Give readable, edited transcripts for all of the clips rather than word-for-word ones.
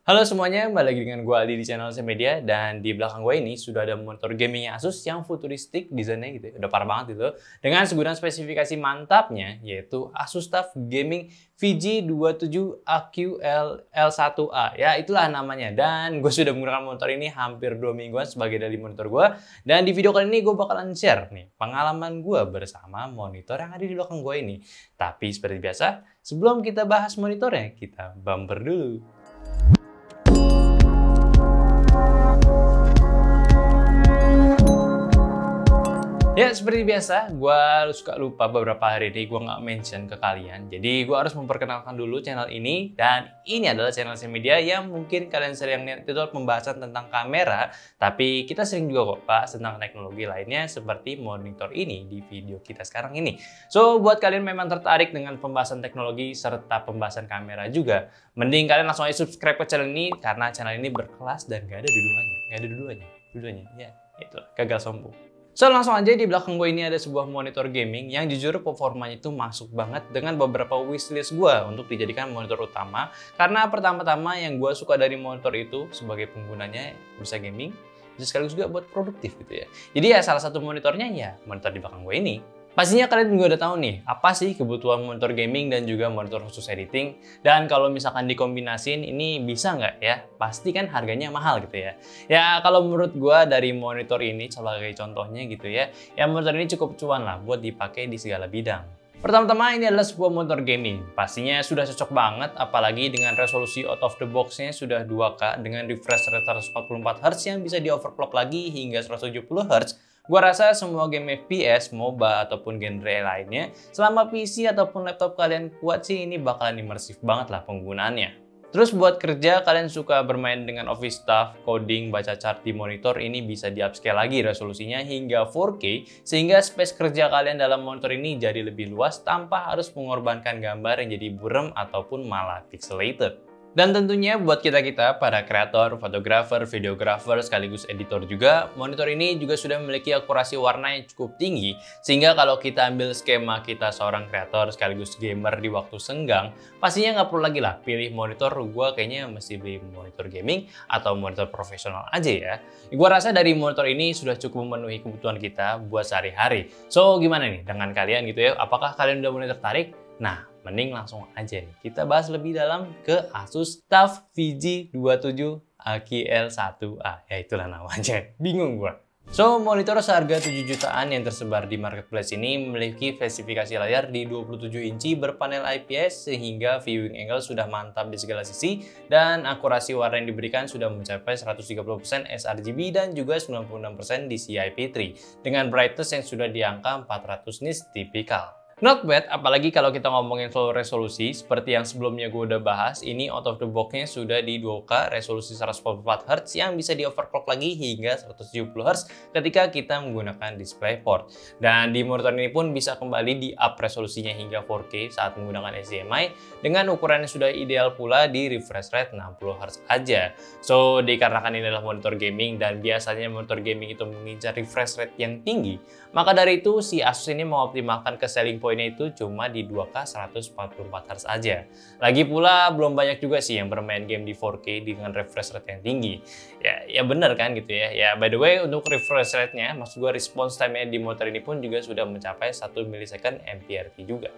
Halo semuanya, kembali lagi dengan gue Aldi di channel Media. Dan di belakang gue ini sudah ada monitor gaming Asus yang futuristik desainnya gitu ya. Udah parah banget itu. Dengan segudang spesifikasi mantapnya, yaitu Asus TUF Gaming VG27AQ L1A. Ya, itulah namanya. Dan gue sudah menggunakan monitor ini hampir 2 mingguan sebagai dari monitor gue. Dan di video kali ini gue bakalan share nih pengalaman gue bersama monitor yang ada di belakang gue ini. Tapi seperti biasa, sebelum kita bahas monitornya, kita bumper dulu. Ya, seperti biasa, gue suka lupa beberapa hari ini gue nggak mention ke kalian. Jadi, gue harus memperkenalkan dulu channel ini. Dan ini adalah channel Media yang mungkin kalian sering lihat itu pembahasan tentang kamera. Tapi kita sering juga kok bahas tentang teknologi lainnya seperti monitor ini di video kita sekarang ini. So, buat kalian memang tertarik dengan pembahasan teknologi serta pembahasan kamera juga, mending kalian langsung aja subscribe ke channel ini karena channel ini berkelas dan gak ada dua-duanya. Gak ada dua-duanya. Ya, itu gagal sombong. So, langsung aja di belakang gue ini ada sebuah monitor gaming yang jujur performanya itu masuk banget dengan beberapa wishlist gue untuk dijadikan monitor utama. Karena pertama-tama yang gue suka dari monitor itu sebagai penggunanya bisa gaming, bisa sekaligus juga buat produktif gitu ya. Jadi ya salah satu monitornya ya monitor di belakang gue ini. Pastinya kalian juga udah tahu nih, apa sih kebutuhan monitor gaming dan juga monitor khusus editing. Dan kalau misalkan dikombinasin, ini bisa nggak ya? Pasti kan harganya mahal gitu ya. Ya kalau menurut gua dari monitor ini sebagai contohnya gitu ya, ya monitor ini cukup cuan lah buat dipakai di segala bidang. Pertama-tama ini adalah sebuah monitor gaming. Pastinya sudah cocok banget, apalagi dengan resolusi out of the box-nya sudah 2K dengan refresh rate 144Hz yang bisa di overclock lagi hingga 170Hz. Gua rasa semua game FPS, MOBA, ataupun genre lainnya, selama PC ataupun laptop kalian kuat sih, ini bakalan imersif banget lah penggunaannya. Terus buat kerja, kalian suka bermain dengan office stuff, coding, baca chart di monitor, ini bisa di-upscale lagi resolusinya hingga 4K, sehingga space kerja kalian dalam monitor ini jadi lebih luas tanpa harus mengorbankan gambar yang jadi buram ataupun malah pixelated. Dan tentunya buat kita-kita, para kreator, fotografer, videografer, sekaligus editor juga, monitor ini juga sudah memiliki akurasi warna yang cukup tinggi, sehingga kalau kita ambil skema kita seorang kreator sekaligus gamer di waktu senggang, pastinya nggak perlu lagi lah pilih monitor, gua kayaknya mesti beli monitor gaming atau monitor profesional aja ya. Gua rasa dari monitor ini sudah cukup memenuhi kebutuhan kita buat sehari-hari. So, gimana nih dengan kalian gitu ya? Apakah kalian udah mulai tertarik? Nah, mending langsung aja nih kita bahas lebih dalam ke Asus TUF VG27AQ-L1A. Ya itulah namanya, bingung gua. So, monitor seharga 7 jutaan yang tersebar di marketplace ini memiliki spesifikasi layar di 27 inci berpanel IPS sehingga viewing angle sudah mantap di segala sisi dan akurasi warna yang diberikan sudah mencapai 130% sRGB dan juga 96% DCI-P3 dengan brightness yang sudah di angka 400 nits tipikal. Not bad, apalagi kalau kita ngomongin soal resolusi, seperti yang sebelumnya gue udah bahas, ini out of the box-nya sudah di 2K, resolusi 144Hz yang bisa di overclock lagi hingga 170Hz ketika kita menggunakan DisplayPort. Dan di monitor ini pun bisa kembali di up resolusinya hingga 4K saat menggunakan HDMI, dengan ukuran yang sudah ideal pula di refresh rate 60Hz aja. So, dikarenakan ini adalah monitor gaming dan biasanya monitor gaming itu mengincar refresh rate yang tinggi, maka dari itu si Asus ini mengoptimalkan ke selling poinnya itu cuma di 2K 144Hz aja. Lagi pula belum banyak juga sih yang bermain game di 4K dengan refresh rate yang tinggi. Ya bener kan gitu ya. Ya by the way untuk refresh rate-nya, maksud gue response time-nya di monitor ini pun juga sudah mencapai 1 millisecond MPRT juga.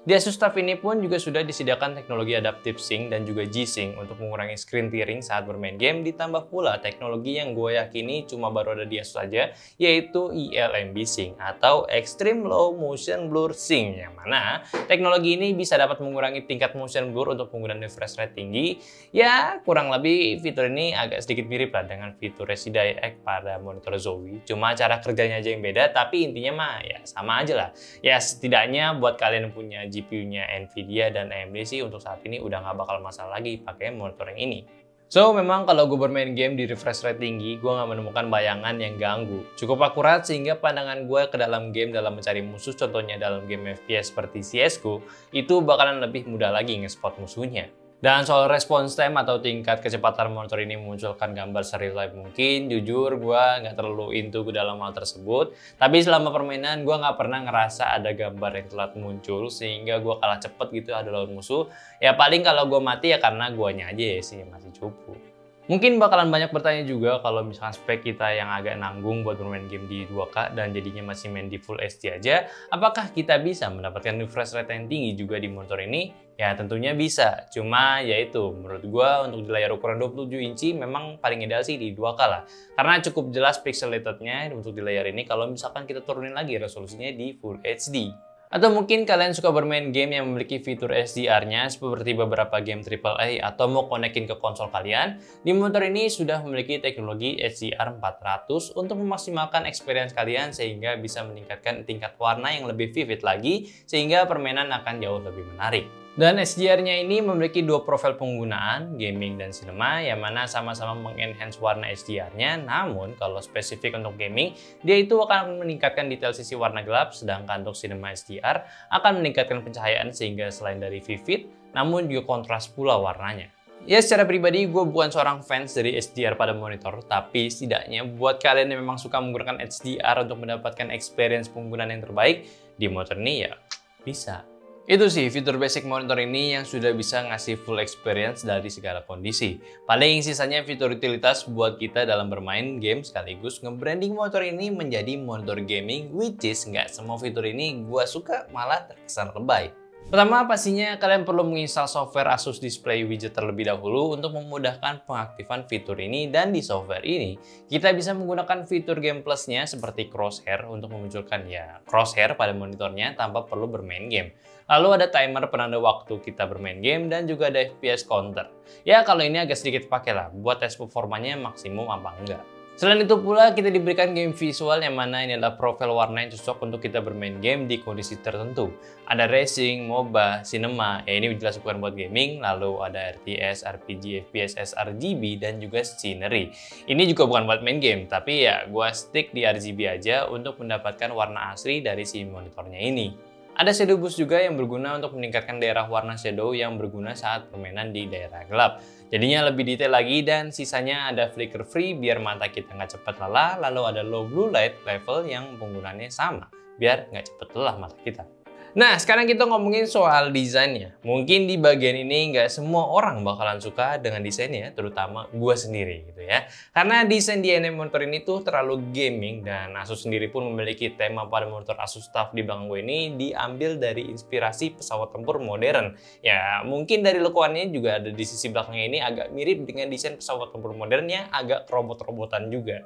Di Asus TUF ini pun juga sudah disediakan teknologi Adaptive Sync dan juga G-Sync untuk mengurangi screen tearing saat bermain game, ditambah pula teknologi yang gue yakini cuma baru ada di Asus aja, yaitu eLMB Sync atau Extreme Low Motion Blur Sync, yang mana teknologi ini bisa dapat mengurangi tingkat motion blur untuk penggunaan refresh rate tinggi. Ya kurang lebih fitur ini agak sedikit mirip lah dengan fitur Resident X pada monitor Zowie, cuma cara kerjanya aja yang beda, tapi intinya mah ya sama aja lah. Ya setidaknya buat kalian yang punya GPU-nya Nvidia dan AMD sih untuk saat ini udah nggak bakal masalah lagi pakai monitor yang ini. So, memang kalau gue bermain game di refresh rate tinggi, gue nggak menemukan bayangan yang ganggu. Cukup akurat sehingga pandangan gue ke dalam game dalam mencari musuh, contohnya dalam game FPS seperti CSGO, itu bakalan lebih mudah lagi nge-spot musuhnya. Dan soal response time atau tingkat kecepatan monitor ini memunculkan gambar serial live mungkin, jujur gue nggak terlalu into ke dalam hal tersebut. Tapi selama permainan gue nggak pernah ngerasa ada gambar yang telat muncul sehingga gue kalah cepet gitu ada lawan musuh. Ya paling kalau gue mati ya karena guanya aja ya sih masih cupu. Mungkin bakalan banyak bertanya juga kalau misalkan spek kita yang agak nanggung buat bermain game di 2K dan jadinya masih main di Full HD aja, apakah kita bisa mendapatkan refresh rate yang tinggi juga di monitor ini? Ya tentunya bisa, cuma ya itu menurut gua untuk di layar ukuran 27 inci memang paling ideal sih di 2K lah. Karena cukup jelas pixelatednya untuk di layar ini kalau misalkan kita turunin lagi resolusinya di Full HD. Atau mungkin kalian suka bermain game yang memiliki fitur HDR-nya seperti beberapa game AAA atau mau konekin ke konsol kalian, di monitor ini sudah memiliki teknologi HDR 400 untuk memaksimalkan experience kalian sehingga bisa meningkatkan tingkat warna yang lebih vivid lagi sehingga permainan akan jauh lebih menarik. Dan HDR-nya ini memiliki dua profil penggunaan, gaming dan cinema, yang mana sama-sama mengenhance warna HDR-nya, namun kalau spesifik untuk gaming, dia itu akan meningkatkan detail sisi warna gelap, sedangkan untuk cinema HDR akan meningkatkan pencahayaan sehingga selain dari vivid, namun juga kontras pula warnanya. Ya secara pribadi gue bukan seorang fans dari HDR pada monitor, tapi setidaknya buat kalian yang memang suka menggunakan HDR untuk mendapatkan experience penggunaan yang terbaik, di monitor ini ya bisa. Itu sih fitur basic monitor ini yang sudah bisa ngasih full experience dari segala kondisi. Paling sisanya fitur utilitas buat kita dalam bermain game sekaligus nge-branding monitor ini menjadi monitor gaming, which is nggak semua fitur ini gua suka, malah terkesan lebay. Pertama, pastinya kalian perlu menginstal software Asus Display Widget terlebih dahulu untuk memudahkan pengaktifan fitur ini, dan di software ini kita bisa menggunakan fitur Game Plus-nya seperti crosshair untuk memunculkan ya crosshair pada monitornya tanpa perlu bermain game. Lalu ada timer penanda waktu kita bermain game dan juga ada FPS counter. Ya kalau ini agak sedikit pakai lah buat tes performanya maksimum apa enggak. Selain itu pula kita diberikan game visual yang mana ini adalah profil warna yang cocok untuk kita bermain game di kondisi tertentu. Ada racing, MOBA, cinema, ya ini jelas bukan buat gaming, lalu ada RTS, RPG, FPS, sRGB, dan juga scenery. Ini juga bukan buat main game, tapi ya gua stick di RGB aja untuk mendapatkan warna asli dari si monitornya ini. Ada shadow boost juga yang berguna untuk meningkatkan daerah warna shadow yang berguna saat permainan di daerah gelap. Jadinya lebih detail lagi, dan sisanya ada flicker free biar mata kita nggak cepat lelah, lalu ada low blue light level yang penggunaannya sama biar nggak cepat lelah mata kita. Nah, sekarang kita ngomongin soal desainnya. Mungkin di bagian ini nggak semua orang bakalan suka dengan desainnya, terutama gue sendiri gitu ya. Karena desain di monitor ini tuh terlalu gaming, dan Asus sendiri pun memiliki tema pada monitor Asus TUF di belakang gue ini diambil dari inspirasi pesawat tempur modern. Ya, mungkin dari logoannya juga ada di sisi belakangnya ini agak mirip dengan desain pesawat tempur modernnya, agak robot-robotan juga.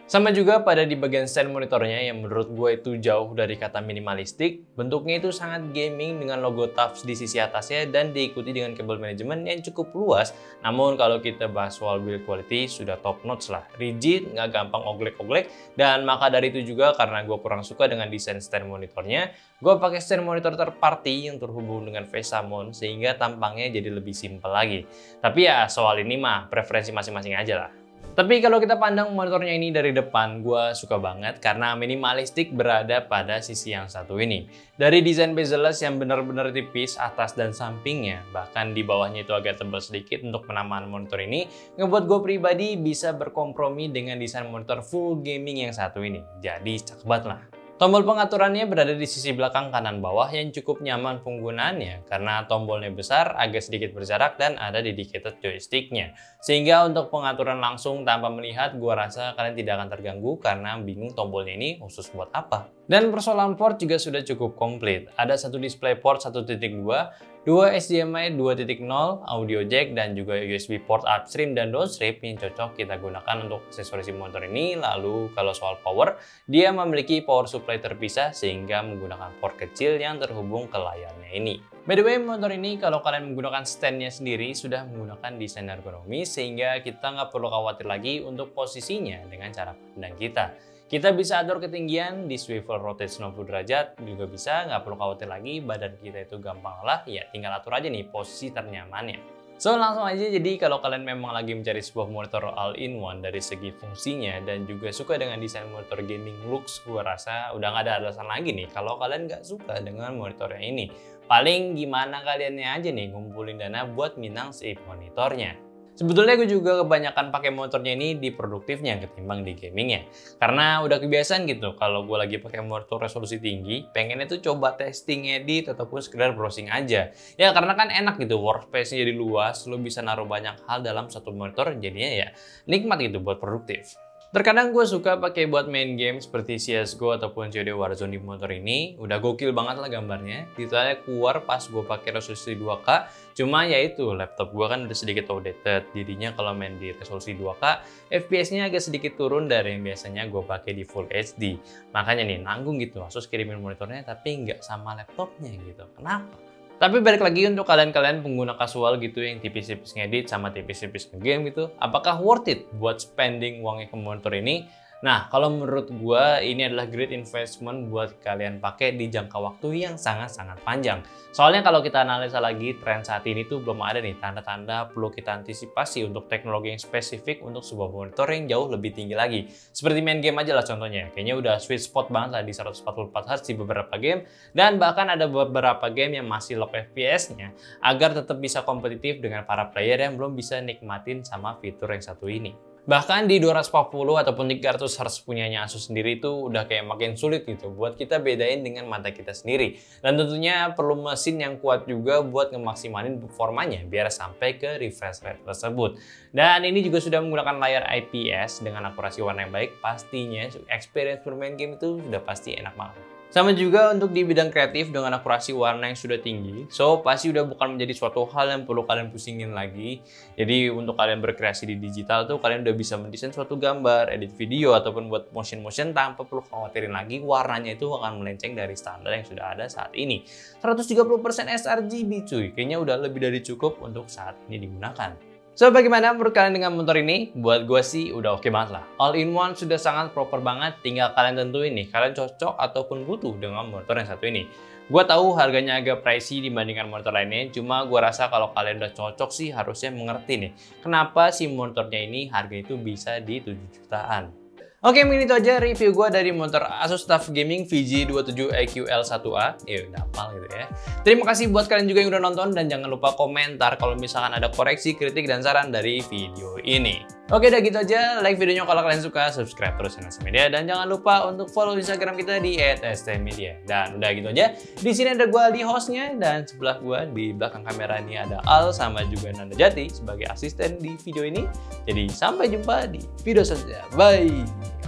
Sama juga pada di bagian stand monitornya yang menurut gue itu jauh dari kata minimalistik. Bentuknya itu sangat gaming dengan logo TUF di sisi atasnya dan diikuti dengan kabel manajemen yang cukup luas. Namun kalau kita bahas soal build quality sudah top notch lah. Rigid, nggak gampang oglek-oglek, dan maka dari itu juga karena gue kurang suka dengan desain stand monitornya, gue pakai stand monitor third party yang terhubung dengan VESA mount sehingga tampangnya jadi lebih simpel lagi. Tapi ya soal ini mah preferensi masing-masing aja lah. Tapi kalau kita pandang monitornya ini dari depan, gue suka banget karena minimalistik berada pada sisi yang satu ini. Dari desain bezel-less yang benar-benar tipis atas dan sampingnya, bahkan di bawahnya itu agak tebal sedikit untuk penamaan monitor ini, ngebuat gue pribadi bisa berkompromi dengan desain monitor full gaming yang satu ini. Jadi cakep banget lah. Tombol pengaturannya berada di sisi belakang kanan bawah yang cukup nyaman penggunaannya karena tombolnya besar, agak sedikit berjarak, dan ada dedicated joysticknya. Sehingga untuk pengaturan langsung tanpa melihat, gua rasa kalian tidak akan terganggu karena bingung tombolnya ini khusus buat apa. Dan persoalan port juga sudah cukup komplit. Ada satu display port 1.2, 2 HDMI 2.0, audio jack, dan juga USB port upstream dan downstream yang cocok kita gunakan untuk aksesoris monitor ini. Lalu kalau soal power, dia memiliki power supply terpisah sehingga menggunakan port kecil yang terhubung ke layarnya ini. By the way, monitor ini kalau kalian menggunakan standnya sendiri sudah menggunakan desain ergonomis sehingga kita nggak perlu khawatir lagi untuk posisinya dengan cara pandang kita. Kita bisa atur ketinggian di swivel rotate 90 derajat, juga bisa, nggak perlu khawatir lagi badan kita itu gampang lelah, ya tinggal atur aja nih posisi ternyamannya. So langsung aja, jadi kalau kalian memang lagi mencari sebuah monitor all-in-one dari segi fungsinya dan juga suka dengan desain monitor gaming looks, gue rasa udah nggak ada alasan lagi nih kalau kalian nggak suka dengan monitornya ini. Paling gimana kaliannya aja nih ngumpulin dana buat minang si monitornya. Sebetulnya gue juga kebanyakan pakai motornya ini di produktifnya ketimbang di gamingnya. Karena udah kebiasaan gitu, kalau gue lagi pakai motor resolusi tinggi, pengennya tuh coba testing edit ataupun sekedar browsing aja. Ya karena kan enak gitu, workspace-nya jadi luas, lo bisa naruh banyak hal dalam satu monitor, jadinya ya nikmat gitu buat produktif. Terkadang gue suka pakai buat main game seperti CSGO ataupun COD Warzone di motor ini. Udah gokil banget lah gambarnya. Detailnya keluar pas gue pakai resolusi 2K. Cuma ya itu, laptop gue kan udah sedikit outdated. Jadinya kalau main di resolusi 2K, FPS-nya agak sedikit turun dari yang biasanya gue pakai di Full HD. Makanya nih, nanggung gitu. Asus kirimin monitornya tapi nggak sama laptopnya gitu. Kenapa? Tapi balik lagi untuk kalian-kalian pengguna kasual gitu yang tipis-tipis ngedit sama tipis-tipis nge-game gitu, apakah worth it buat spending uangnya ke monitor ini? Nah, kalau menurut gua ini adalah great investment buat kalian pakai di jangka waktu yang sangat-sangat panjang. Soalnya kalau kita analisa lagi tren saat ini tuh belum ada nih tanda-tanda perlu kita antisipasi untuk teknologi yang spesifik untuk sebuah monitor yang jauh lebih tinggi lagi. Seperti main game aja lah contohnya. Kayaknya udah sweet spot banget lah di 144 Hz di beberapa game, dan bahkan ada beberapa game yang masih low FPS-nya agar tetap bisa kompetitif dengan para player yang belum bisa nikmatin sama fitur yang satu ini. Bahkan di 240 ataupun 300 Hz punyanya Asus sendiri itu udah kayak makin sulit gitu buat kita bedain dengan mata kita sendiri. Dan tentunya perlu mesin yang kuat juga buat ngemaksimalin performanya biar sampai ke refresh rate tersebut. Dan ini juga sudah menggunakan layar IPS dengan akurasi warna yang baik, pastinya experience bermain game itu sudah pasti enak banget. Sama juga untuk di bidang kreatif dengan akurasi warna yang sudah tinggi, so pasti udah bukan menjadi suatu hal yang perlu kalian pusingin lagi. Jadi untuk kalian berkreasi di digital tuh kalian udah bisa mendesain suatu gambar, edit video, ataupun buat motion tanpa perlu khawatirin lagi warnanya itu akan melenceng dari standar yang sudah ada saat ini. 130% sRGB cuy, kayaknya udah lebih dari cukup untuk saat ini digunakan. So, bagaimana menurut kalian dengan motor ini? Buat gue sih udah oke banget lah. All in one sudah sangat proper banget, tinggal kalian tentuin nih, kalian cocok ataupun butuh dengan motor yang satu ini. Gue tahu harganya agak pricey dibandingkan motor lainnya, cuma gue rasa kalau kalian udah cocok sih harusnya mengerti nih, kenapa si motornya ini harga itu bisa di 7 jutaan. Oke, mungkin itu aja review gue dari motor Asus TUF Gaming VG27EQL1A. Ya udah hafal gitu ya. Terima kasih buat kalian juga yang udah nonton, dan jangan lupa komentar kalau misalkan ada koreksi, kritik, dan saran dari video ini. Oke, udah gitu aja. Like videonya kalau kalian suka, subscribe terus channel Media, dan jangan lupa untuk follow Instagram kita di @stmedia. Dan udah gitu aja. Di sini ada gue di hostnya, dan sebelah gue di belakang kamera ini ada Al sama juga Nanda Jati sebagai asisten di video ini. Jadi sampai jumpa di video selanjutnya. Bye.